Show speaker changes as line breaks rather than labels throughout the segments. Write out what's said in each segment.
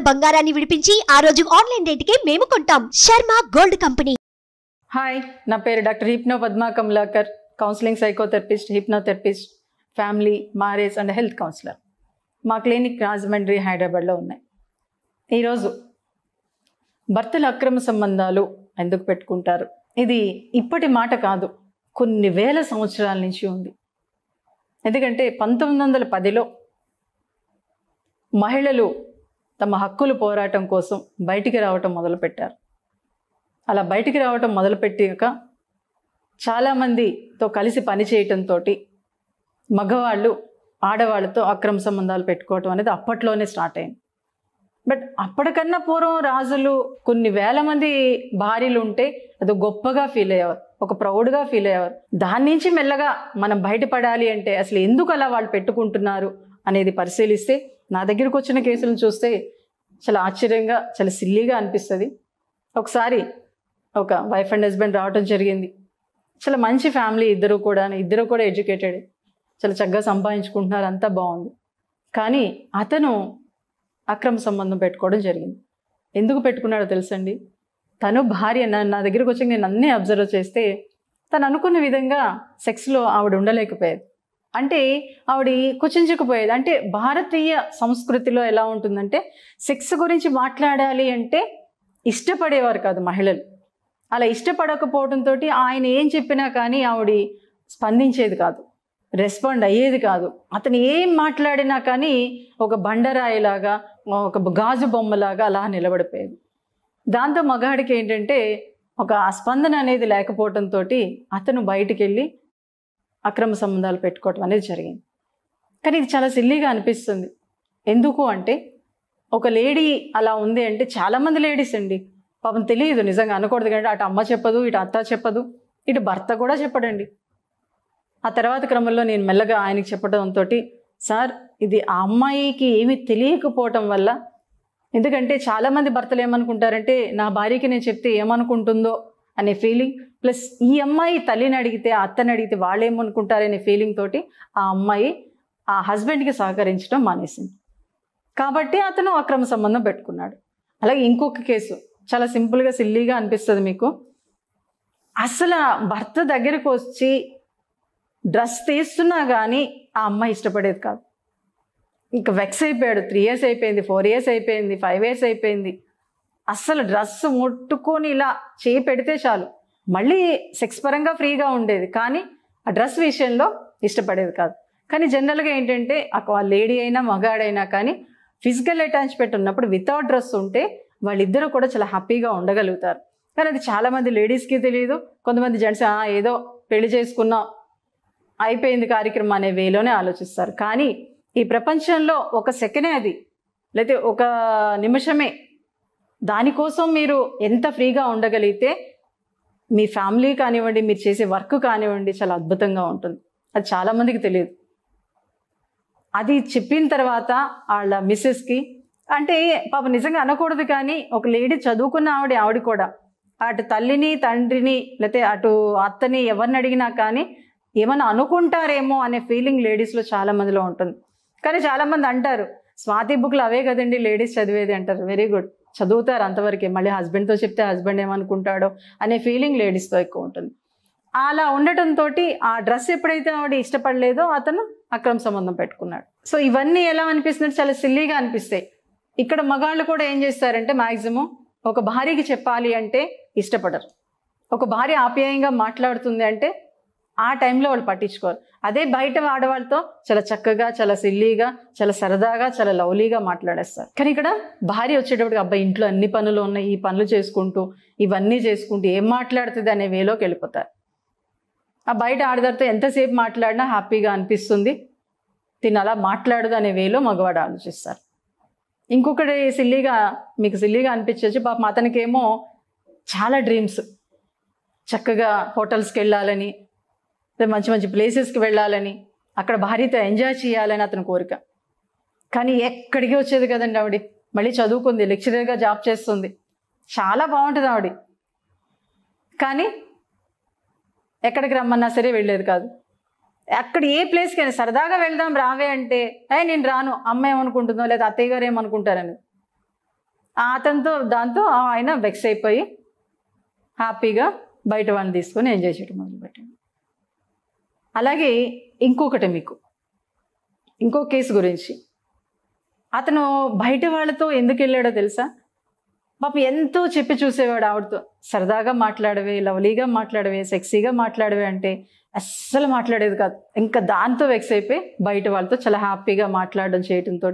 బంగారాన్ని విడిపించి ఆ రోజు ఆన్లైన్ రేటుకే మేము కొంటాం. Sharma gold company.
హాయ్, నా పేరు doctor hypno Padma Kamalakar, counselling psychotherapist, hypnotherapist, family, marriage and health councillor. మా క్లినిక్ రాజమండ్రి, హైదరాబాద్లో ఉన్నాయి. ఈరోజు భర్తల అక్రమ సంబంధాలు ఎందుకు పెట్టుకుంటారు, ఇది ఇప్పటి మాట కాదు, కొన్ని వేల సంవత్సరాల నుంచి ఉంది. ఎందుకంటే 1910లో మహిళలు తమ హక్కులు పోరాటం కోసం బయటికి రావటం మొదలుపెట్టారు. అలా బయటికి రావటం మొదలుపెట్టాక చాలామందితో కలిసి పనిచేయటంతో మగవాళ్ళు ఆడవాళ్ళతో అక్రమ సంబంధాలు పెట్టుకోవటం అనేది అప్పట్లోనే స్టార్ట్ అయింది. బట్ అప్పటికన్నా పూర్వం రాజులు కొన్ని వేల మంది భార్యలు ఉంటే అది గొప్పగా ఫీల్ అయ్యేవారు, ఒక ప్రౌడ్గా ఫీల్ అయ్యేవారు. దాని నుంచి మెల్లగా మనం బయటపడాలి అంటే అసలు ఎందుకు అలా వాళ్ళు పెట్టుకుంటున్నారు అనేది పరిశీలిస్తే నా దగ్గరకు వచ్చిన కేసులను చూస్తే చాలా ఆశ్చర్యంగా, చాలా సిల్లీగా అనిపిస్తుంది. ఒకసారి ఒక వైఫ్ అండ్ హస్బెండ్ రావటం జరిగింది. చాలా మంచి ఫ్యామిలీ, ఇద్దరు కూడా ఎడ్యుకేటెడ్, చాలా చక్కగా సంపాదించుకుంటున్నారు, అంతా బాగుంది. కానీ అతను అక్రమ సంబంధం పెట్టుకోవడం జరిగింది. ఎందుకు పెట్టుకున్నాడో తెలుసండి? తను భార్య, నా దగ్గరకు వచ్చి నేను అన్నీ అబ్జర్వ్ చేస్తే తను అనుకున్న విధంగా సెక్స్లో ఆవిడ ఉండలేకపోయేది. అంటే ఆవిడ కుచించకపోయేది. అంటే భారతీయ సంస్కృతిలో ఎలా ఉంటుందంటే సెక్స్ గురించి మాట్లాడాలి అంటే ఇష్టపడేవారు కాదు మహిళలు. అలా ఇష్టపడకపోవడంతో ఆయన ఏం చెప్పినా కానీ ఆవిడ స్పందించేది కాదు, రెస్పాండ్ అయ్యేది కాదు. అతను ఏం మాట్లాడినా కానీ ఒక బండరాయిలాగా, ఒక గాజు బొమ్మలాగా అలా నిలబడిపోయేది. దాంతో మగాడికి ఏంటంటే ఒక స్పందన అనేది లేకపోవడంతో అతను బయటికి వెళ్ళి అక్రమ సంబంధాలు పెట్టుకోవటం అనేది జరిగింది. కానీ ఇది చాలా సిల్లీగా అనిపిస్తుంది. ఎందుకు అంటే ఒక లేడీ అలా ఉంది అంటే చాలామంది లేడీస్ అండి పాపం తెలియదు, నిజంగా అనకూడదు కానీ అటు అమ్మ చెప్పదు, ఇటు అత్త చెప్పదు, ఇటు భర్త కూడా చెప్పడండి. ఆ తర్వాత క్రమంలో నేను మెల్లగా ఆయనకి చెప్పడంతో, సార్ ఇది ఆ అమ్మాయికి ఏమీ తెలియకపోవటం వల్ల, ఎందుకంటే చాలామంది భర్తలు ఏమనుకుంటారంటే నా భార్యకి నేను చెప్తే ఏమనుకుంటుందో అనే ఫీలింగ్, ప్లస్ ఈ అమ్మాయి తల్లిని అడిగితే, అత్తని అడిగితే వాళ్ళు ఏమనుకుంటారనే ఫీలింగ్ తోటి ఆ అమ్మాయి ఆ హస్బెండ్కి సహకరించడం మానేసింది. కాబట్టి అతను అక్రమ సంబంధం పెట్టుకున్నాడు. అలాగే ఇంకొక కేసు చాలా సింపుల్గా సిల్లీగా అనిపిస్తుంది మీకు. అసలు భర్త దగ్గరికి వచ్చి డ్రెస్ తీస్తున్నా కానీ ఆ అమ్మాయి ఇష్టపడేది కాదు. ఇంకా వెక్స్ అయిపోయాడు. 3 years అయిపోయింది, 4 years అయిపోయింది, 5 years అయిపోయింది. అస్సలు డ్రెస్ ముట్టుకొని ఇలా చేయి పెడితే చాలు మళ్ళీ సెక్స్ పరంగా ఫ్రీగా ఉండేది, కానీ ఆ డ్రెస్ విషయంలో ఇష్టపడేది కాదు. కానీ జనరల్గా ఏంటంటే లేడీ అయినా మగాడైనా కానీ ఫిజికల్ అటాచ్మెంట్ ఉన్నప్పుడు వితౌట్ డ్రెస్ ఉంటే వాళ్ళిద్దరూ కూడా చాలా హ్యాపీగా ఉండగలుగుతారు. కానీ అది చాలామంది లేడీస్కి తెలియదు. కొంతమంది జెంట్స్ ఏదో పెళ్లి చేసుకున్నా అయిపోయింది కార్యక్రమం అనే వేలోనే ఆలోచిస్తారు. కానీ ఈ ప్రపంచంలో ఒక సెకండే అది, లేకపోతే ఒక నిమిషమే, దానికోసం మీరు ఎంత ఫ్రీగా ఉండగలిగితే మీ ఫ్యామిలీ కానివ్వండి, మీరు చేసే వర్క్ కానివ్వండి చాలా అద్భుతంగా ఉంటుంది. అది చాలామందికి తెలియదు. అది చెప్పిన తర్వాత వాళ్ళ మిస్సెస్కి, అంటే పాప నిజంగా అనకూడదు కానీ ఒక లేడీ చదువుకున్న ఆవిడ కూడా అటు తల్లిని, తండ్రిని, లేకపోతే అటు అత్తని ఎవరిని అడిగినా కానీ ఏమన్నా అనుకుంటారేమో అనే ఫీలింగ్ లేడీస్లో చాలామందిలో ఉంటుంది. కానీ చాలామంది అంటారు స్వాతి బుక్లు అవే కదండి లేడీస్ చదివేది అంటారు. వెరీ గుడ్, చదువుతారు అంతవరకే. మళ్ళీ హస్బెండ్తో చెప్తే హస్బెండ్ ఏమనుకుంటాడో అనే ఫీలింగ్ లేడీస్తో ఎక్కువ ఉంటుంది. అలా ఉండటంతో ఆ డ్రెస్ ఎప్పుడైతే ఆవిడ ఇష్టపడలేదో అతను అక్రమ సంబంధం పెట్టుకున్నాడు. సో ఇవన్నీ ఎలా అనిపిస్తుంది, చాలా సిల్లీగా అనిపిస్తాయి. ఇక్కడ మగాళ్ళు కూడా ఏం చేస్తారంటే మ్యాక్సిమం ఒక భార్యకి చెప్పాలి అంటే ఇష్టపడరు. ఒక భార్య ఆప్యాయంగా మాట్లాడుతుంది అంటే ఆ టైంలో వాళ్ళు పట్టించుకోరు. అదే బయట ఆడవాళ్ళతో చాలా చక్కగా, చాలా సిల్లీగా, చాలా సరదాగా, చాలా లవ్లీగా మాట్లాడేస్తారు. కానీ ఇక్కడ భార్య వచ్చేటప్పటికి అబ్బాయి ఇంట్లో అన్ని పనులు ఉన్నాయి, ఈ పనులు చేసుకుంటూ ఇవన్నీ చేసుకుంటూ ఏం మాట్లాడుతుంది అనే వేలోకి వెళ్ళిపోతారు. ఆ బయట ఆడదారితో ఎంతసేపు మాట్లాడినా హ్యాపీగా అనిపిస్తుంది, తిని అలా మాట్లాడదు అనే వేలో మగవాడు ఆలోచిస్తారు. ఇంకొకటి మీకు సిల్లీగా అనిపించవచ్చు, పాపం అతనికేమో చాలా డ్రీమ్స్, చక్కగా హోటల్స్కి వెళ్ళాలని, మంచి మంచి ప్లేసెస్కి వెళ్ళాలని, అక్కడ భార్యతో ఎంజాయ్ చేయాలని అతని కోరిక. కానీ ఎక్కడికి వచ్చేది కదండి ఆవిడ. మళ్ళీ చదువుకుంది, లెక్చరర్గా జాబ్ చేస్తుంది, చాలా బాగుంటుంది ఆవిడ. కానీ ఎక్కడికి రమ్మన్నా సరే వెళ్ళేది కాదు. అక్కడ ఏ ప్లేస్కైనా సరదాగా వెళ్దాం రావే అంటే నేను రాను, అమ్మ ఏమనుకుంటుందో లేదా అత్తయ్య గారు ఏమనుకుంటారని. అతనితో దాంతో ఆయన వెక్స్ అయిపోయి హ్యాపీగా బయట వాళ్ళని తీసుకొని ఎంజాయ్ చేయడం మొదలుపెట్టాడు. అలాగే ఇంకొకటి మీకు ఇంకో కేసు గురించి, అతను బయట వాళ్ళతో ఎందుకు వెళ్ళాడో తెలుసా? పాపం ఎంతో చెప్పి చూసేవాడు ఆవిడతో, సరదాగా మాట్లాడవే, లవ్లీగా మాట్లాడవే, సెక్సీగా మాట్లాడవే అంటే అస్సలు మాట్లాడేది కాదు. ఇంకా దాంతో వెక్స్ అయిపోయి బయట వాళ్ళతో చాలా హ్యాపీగా మాట్లాడడం చేయడంతో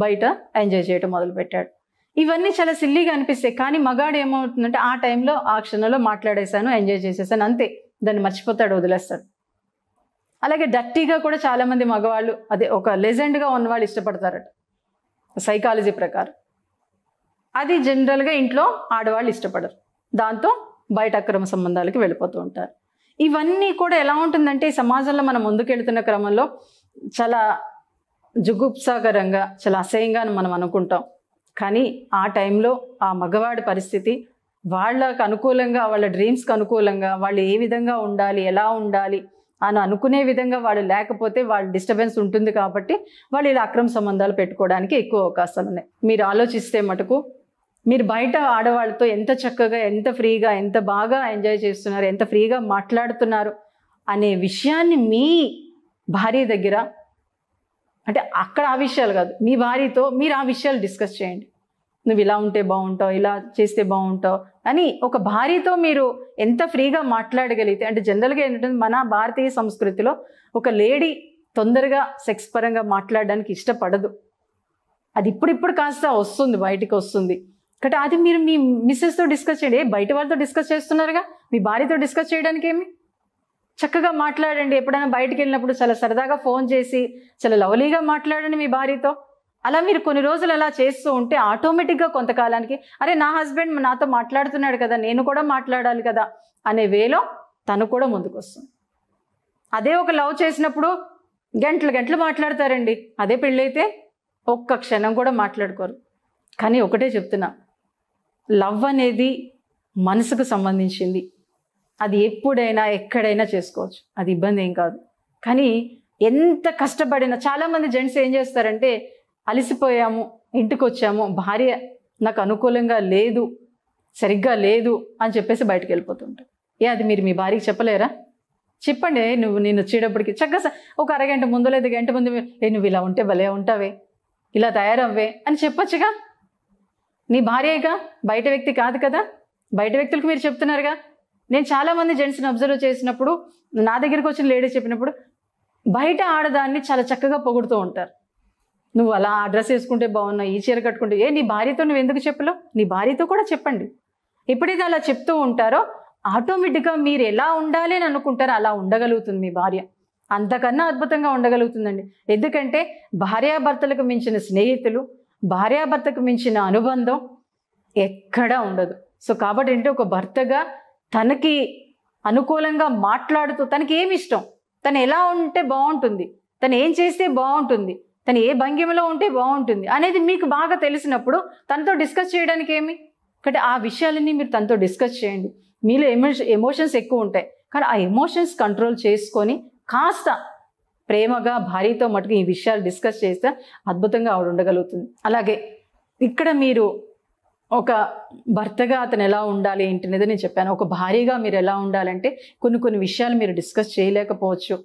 బయట ఎంజాయ్ చేయడం మొదలుపెట్టాడు. ఇవన్నీ చాలా సిల్లీగా అనిపిస్తాయి, కానీ మగాడు ఏమవుతుందంటే ఆ టైంలో ఆ క్షణంలో మాట్లాడేశాను, ఎంజాయ్ చేసేసాను అంతే, దాన్ని మర్చిపోతాడు, వదిలేస్తాడు. అలాగే డర్టీగా కూడా చాలామంది మగవాళ్ళు, అదే ఒక లెజెండ్గా ఉన్నవాళ్ళు ఇష్టపడతారట సైకాలజీ ప్రకారం. అది జనరల్గా ఇంట్లో ఆడవాళ్ళు ఇష్టపడరు, దాంతో బయట అక్రమ సంబంధాలకి వెళ్ళిపోతూ ఉంటారు. ఇవన్నీ కూడా ఎలా ఉంటుందంటే ఈ సమాజంలో మనం ముందుకెళ్తున్న క్రమంలో చాలా జుగుప్సాకరంగా, చాలా అసహ్యంగా మనం అనుకుంటాం. కానీ ఆ టైంలో ఆ మగవాడి పరిస్థితి వాళ్ళకు అనుకూలంగా, వాళ్ళ డ్రీమ్స్కి అనుకూలంగా వాళ్ళు ఏ విధంగా ఉండాలి, ఎలా ఉండాలి అని అనుకునే విధంగా వాళ్ళు లేకపోతే వాళ్ళ డిస్టర్బెన్స్ ఉంటుంది. కాబట్టి వాళ్ళు ఇలా అక్రమ సంబంధాలు పెట్టుకోవడానికి ఎక్కువ అవకాశాలు ఉన్నాయి. మీరు ఆలోచిస్తే మటుకు మీరు బయట ఆడవాళ్ళతో ఎంత చక్కగా, ఎంత ఫ్రీగా, ఎంత బాగా ఎంజాయ్ చేస్తున్నారు, ఎంత ఫ్రీగా మాట్లాడుతున్నారు అనే విషయాన్ని మీ భార్య దగ్గర, అంటే అక్కడ ఆ విషయాలు కాదు, మీ భార్యతో మీరు ఆ విషయాలు డిస్కస్ చేయండి. నువ్వు ఇలా ఉంటే బాగుంటావు, ఇలా చేస్తే బాగుంటావు అని ఒక భార్యతో మీరు ఎంత ఫ్రీగా మాట్లాడగలిగితే, అంటే జనరల్గా ఏంటంటే మన భారతీయ సంస్కృతిలో ఒక లేడీ తొందరగా సెక్స్ పరంగా మాట్లాడడానికి ఇష్టపడదు. అది ఇప్పుడిప్పుడు కాస్త వస్తుంది, బయటికి వస్తుంది. కాబట్టి అది మీరు మీ మిస్సెస్తో డిస్కస్ చేయండి. బయట వాళ్ళతో డిస్కస్ చేస్తున్నారుగా, మీ భార్యతో డిస్కస్ చేయడానికి ఏమి, చక్కగా మాట్లాడండి. ఎప్పుడైనా బయటికి వెళ్ళినప్పుడు చాలా సరదాగా ఫోన్ చేసి చాలా లవ్లీగా మాట్లాడండి మీ భార్యతో. అలా మీరు కొన్ని రోజులు అలా చేస్తూ ఉంటే ఆటోమేటిక్గా కొంతకాలానికి అరే నా హస్బెండ్ నాతో మాట్లాడుతున్నాడు కదా, నేను కూడా మాట్లాడాలి కదా అనే వేలో తను కూడా ముందుకు వస్తుంది. అదే ఒక లవ్ చేసినప్పుడు గంటలు గంటలు మాట్లాడతారండి, అదే పెళ్ళైతే ఒక్క క్షణం కూడా మాట్లాడుకోరు. కానీ ఒకటే చెప్తున్నా, లవ్ అనేది మనసుకు సంబంధించింది, అది ఎప్పుడైనా ఎక్కడైనా చేసుకోవచ్చు, అది ఇబ్బంది ఏం కాదు. కానీ ఎంత కష్టపడినా చాలామంది జెంట్స్ ఏం చేస్తారంటే, అలసిపోయాము, ఇంటికి వచ్చాము, భార్య నాకు అనుకూలంగా లేదు, సరిగ్గా లేదు అని చెప్పేసి బయటకు వెళ్ళిపోతుంటారు. అది మీరు మీ భార్యకి చెప్పలేరా? చెప్పండి, నేను వచ్చేటప్పటికి చక్కగా ఒక అరగంట ముందు లేదా గంట ముందు నువ్వు ఇలా ఉంటే భలే ఉంటావే, ఇలా తయారవ్వే అని చెప్పొచ్చుగా. నీ భార్యగా, బయట వ్యక్తి కాదు కదా. బయట వ్యక్తులకు మీరు చెప్తున్నారుగా. నేను చాలామంది జెంట్స్ని అబ్జర్వ్ చేసినప్పుడు, నా దగ్గరికి వచ్చిన లేడీస్ చెప్పినప్పుడు బయట ఆడదాన్ని చాలా చక్కగా పొగుడుతూ ఉంటారు. నువ్వు అలా ఆ డ్రెస్ వేసుకుంటే బాగున్నావు, ఈ చీర కట్టుకుంటే, నీ భార్యతో నువ్వు ఎందుకు చెప్పలేవు? నీ భార్యతో కూడా చెప్పండి. ఎప్పుడైతే అలా చెప్తూ ఉంటారో ఆటోమేటిక్గా మీరు ఎలా ఉండాలి అని అనుకుంటారో అలా ఉండగలుగుతుంది మీ భార్య. అంతకన్నా అద్భుతంగా ఉండగలుగుతుందండి. ఎందుకంటే భార్యాభర్తలకు మించిన స్నేహితులు, భార్యాభర్తకు మించిన అనుబంధం ఎక్కడా ఉండదు. సో కాబట్టి ఏంటంటే ఒక భర్తగా తనకి అనుకూలంగా మాట్లాడుతూ, తనకి ఏమి ఇష్టం, తను ఎలా ఉంటే బాగుంటుంది, తను ఏం చేస్తే బాగుంటుంది, తను ఏ భంగిమలో ఉంటే బాగుంటుంది అనేది మీకు బాగా తెలిసినప్పుడు తనతో డిస్కస్ చేయడానికి ఏమి. కాబట్టి ఆ విషయాలన్నీ మీరు తనతో డిస్కస్ చేయండి. మీలో ఎమోషన్స్ ఎక్కువ ఉంటాయి, కానీ ఆ ఎమోషన్స్ కంట్రోల్ చేసుకొని కాస్త ప్రేమగా భార్యతో మటుకు ఈ విషయాలు డిస్కస్ చేస్తే అద్భుతంగా ఆవిడ ఉండగలుగుతుంది. అలాగే ఇక్కడ మీరు ఒక భర్తగా అతను ఎలా ఉండాలి ఏంటనేది నేను చెప్పాను. ఒక భార్యగా మీరు ఎలా ఉండాలంటే కొన్ని విషయాలు మీరు డిస్కస్ చేయలేకపోవచ్చు,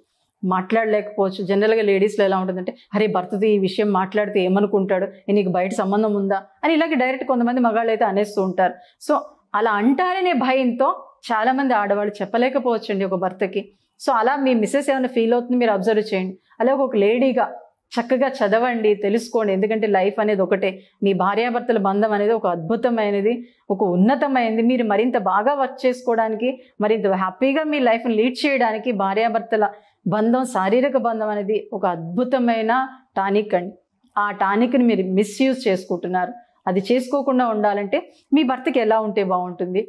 మాట్లాడలేకపోవచ్చు. జనరల్గా లేడీస్లో ఎలా ఉంటుందంటే, అరే భర్తతో ఈ విషయం మాట్లాడితే ఏమనుకుంటాడు, నీకు బయట సంబంధం ఉందా అని ఇలాగే డైరెక్ట్ కొంతమంది మగాళ్ళు అయితే అనేస్తూ ఉంటారు. సో అలా అంటారనే భయంతో చాలామంది ఆడవాళ్ళు చెప్పలేకపోవచ్చు అండి ఒక భర్తకి. సో అలా మీ మిస్సెస్ ఏమైనా ఫీల్ అవుతుంది మీరు అబ్జర్వ్ చేయండి. అలాగే ఒక లేడీగా చక్కగా చదవండి, తెలుసుకోండి. ఎందుకంటే లైఫ్ అనేది ఒకటే. మీ భార్యాభర్తల బంధం అనేది ఒక అద్భుతమైనది, ఒక ఉన్నతమైనది. మీరు మరింత బాగా వర్క్ చేసుకోవడానికి, మరింత హ్యాపీగా మీ లైఫ్ని లీడ్ చేయడానికి భార్యాభర్తల బంధం, శారీరక బంధం అనేది ఒక అద్భుతమైన టానిక్ అండి. ఆ టానిక్ని మీరు మిస్యూజ్ చేసుకుంటున్నారు. అది చేసుకోకుండా ఉండాలంటే మీ భర్తకి ఎలా ఉంటే బాగుంటుంది,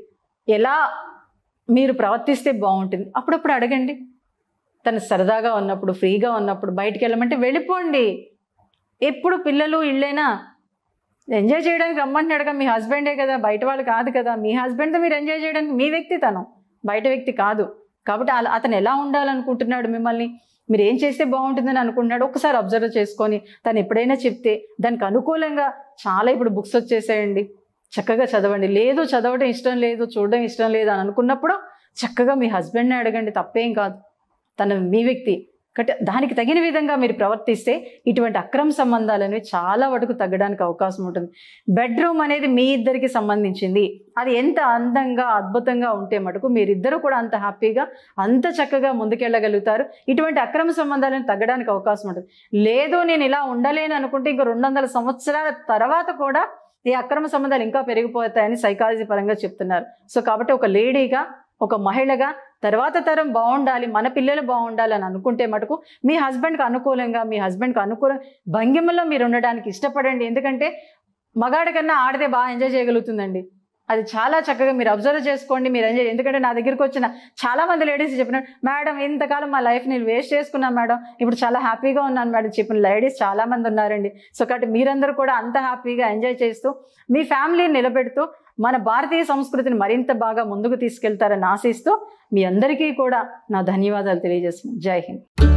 ఎలా మీరు ప్రవర్తిస్తే బాగుంటుంది అప్పుడప్పుడు అడగండి. తను సరదాగా ఉన్నప్పుడు, ఫ్రీగా ఉన్నప్పుడు బయటికి వెళ్ళమంటే వెళ్ళిపోండి. ఎప్పుడు పిల్లలు ఇళ్ళైనా ఎంజాయ్ చేయడానికి రమ్మంటున్నాడుగా మీ హస్బెండే కదా, బయట వాళ్ళు కాదు కదా. మీ హస్బెండ్తో మీరు ఎంజాయ్ చేయడానికి మీ వ్యక్తి తను, బయట వ్యక్తి కాదు. కాబట్టి అతను ఎలా ఉండాలనుకుంటున్నాడు, మిమ్మల్ని మీరు ఏం చేస్తే బాగుంటుందని అనుకుంటున్నాడు ఒకసారి అబ్జర్వ్ చేసుకొని తను ఎప్పుడైనా చెప్తే దానికి అనుకూలంగా చాలా ఇప్పుడు బుక్స్ వచ్చేసాయండి. చక్కగా చదవండి. లేదు చదవడం ఇష్టం లేదు, చూడడం ఇష్టం లేదు అని అనుకున్నప్పుడు చక్కగా మీ హస్బెండ్ని అడగండి, తప్పేం కాదు. తను మీ వ్యక్తి, దానికి తగిన విధంగా మీరు ప్రవర్తిస్తే ఇటువంటి అక్రమ సంబంధాలు అనేవి చాలా వరకు తగ్గడానికి అవకాశం ఉంటుంది. బెడ్రూమ్ అనేది మీ ఇద్దరికి సంబంధించింది. అది ఎంత అందంగా అద్భుతంగా ఉంటే మటుకు మీరిద్దరూ కూడా అంత హ్యాపీగా అంత చక్కగా ముందుకెళ్ళగలుగుతారు. ఇటువంటి అక్రమ సంబంధాలను తగ్గడానికి అవకాశం ఉంటుంది. లేదు నేను ఇలా ఉండలేను అనుకుంటే ఇంకో 200 సంవత్సరాల తర్వాత కూడా ఈ అక్రమ సంబంధాలు ఇంకా పెరిగిపోతాయని సైకాలజీ పరంగా చెప్తున్నారు. సో కాబట్టి ఒక లేడీగా, ఒక మహిళగా తర్వాత తరం బాగుండాలి, మన పిల్లలు బాగుండాలి అని అనుకుంటే మటుకు మీ హస్బెండ్కి అనుకూలంగా, మీ హస్బెండ్కి అనుకూలం భంగిమలో మీరు ఉండడానికి ఇష్టపడండి. ఎందుకంటే మగాడి కన్నా ఆడదే బాగా ఎంజాయ్ చేయగలుగుతుందండి. అది చాలా చక్కగా మీరు అబ్జర్వ్ చేసుకోండి, మీరు ఎంజాయ్. ఎందుకంటే నా దగ్గరికి వచ్చిన చాలామంది లేడీస్ చెప్పినారు, మేడం ఇంతకాలం మా లైఫ్ నేను వేస్ట్ చేసుకున్నాను మేడం, ఇప్పుడు చాలా హ్యాపీగా ఉన్నాను మేడం చెప్పిన లేడీస్ చాలామంది ఉన్నారండి. సో కాబట్టి మీరందరూ కూడా అంత హ్యాపీగా ఎంజాయ్ చేస్తూ మీ ఫ్యామిలీని నిలబెడుతూ మన భారతీయ సంస్కృతిని మరింత బాగా ముందుకు తీసుకెళ్తారని ఆశిస్తూ మీ అందరికీ కూడా నా ధన్యవాదాలు తెలియజేస్తున్నాను. జై హింద్.